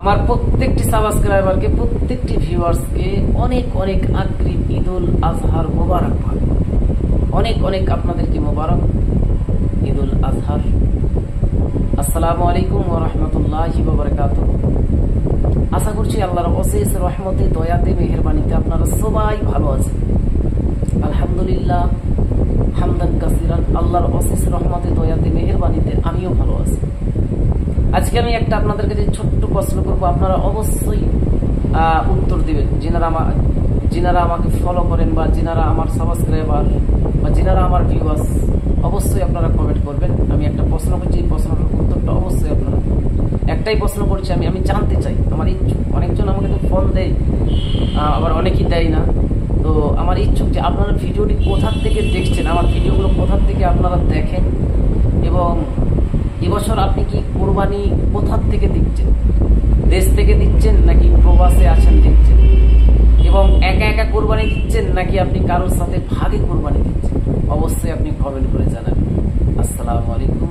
আমার প্রত্যেকটি সাবস্ক্রাইবারকে, প্রত্যেকটি ভিউয়ার্সকে অনেক অনেক আগ্রিম ঈদুল আজহার মোবারকবাদ। অনেক অনেক আপনাদেরকে মোবারক ঈদুল আজহার। আসসালামু আলাইকুম ওয়া রাহমাতুল্লাহি ওয়া বারাকাতুহু। আশা করছি আল্লাহর অশেষ রহমতে, দয়াতে, মেহেরবানিতে আপনারা সবাই ভালো আছেন। আলহামদুলিল্লাহ হামদান কাসিরান। আল্লাহর অশেষ রহমতে, দয়াতে, মেহেরবানিতে আমিও ভালো আছি। আজকে আমি একটা আপনাদের কাছে ছোট্ট প্রশ্ন করবো, আপনারা অবশ্যই উত্তর দিবেন। যিনারা আমাকে ফলো করেন বা যিনারা আমার সাবস্ক্রাইবার বা যিনারা আমার ভিউয়ার্স, অবশ্যই আপনারা কমেন্ট করবেন। আমি একটা প্রশ্ন করছি, এই প্রশ্নটার উত্তরটা অবশ্যই আপনারা। একটাই প্রশ্ন করছি আমি জানতে চাই, আমার ইচ্ছুক। অনেকজন আমাকে তো ফোন দেয়, আবার অনেকেই দেয় না। তো আমার ইচ্ছুক যে আপনারা ভিডিওটি কোথার থেকে দেখছেন, আমার ভিডিওগুলো কোথার থেকে আপনারা দেখেন, এবং এবছর আপনি কি কোরবানি কোথার থেকে দিচ্ছেন? দেশ থেকে দিচ্ছেন নাকি প্রবাসে আছেন দিচ্ছেন? এবং একা একা কোরবানি দিচ্ছেন নাকি আপনি কারোর সাথে ভাগে কোরবানি দিচ্ছেন? অবশ্যই আপনি কমেন্ট করে জানাবেন। আসসালামু আলাইকুম।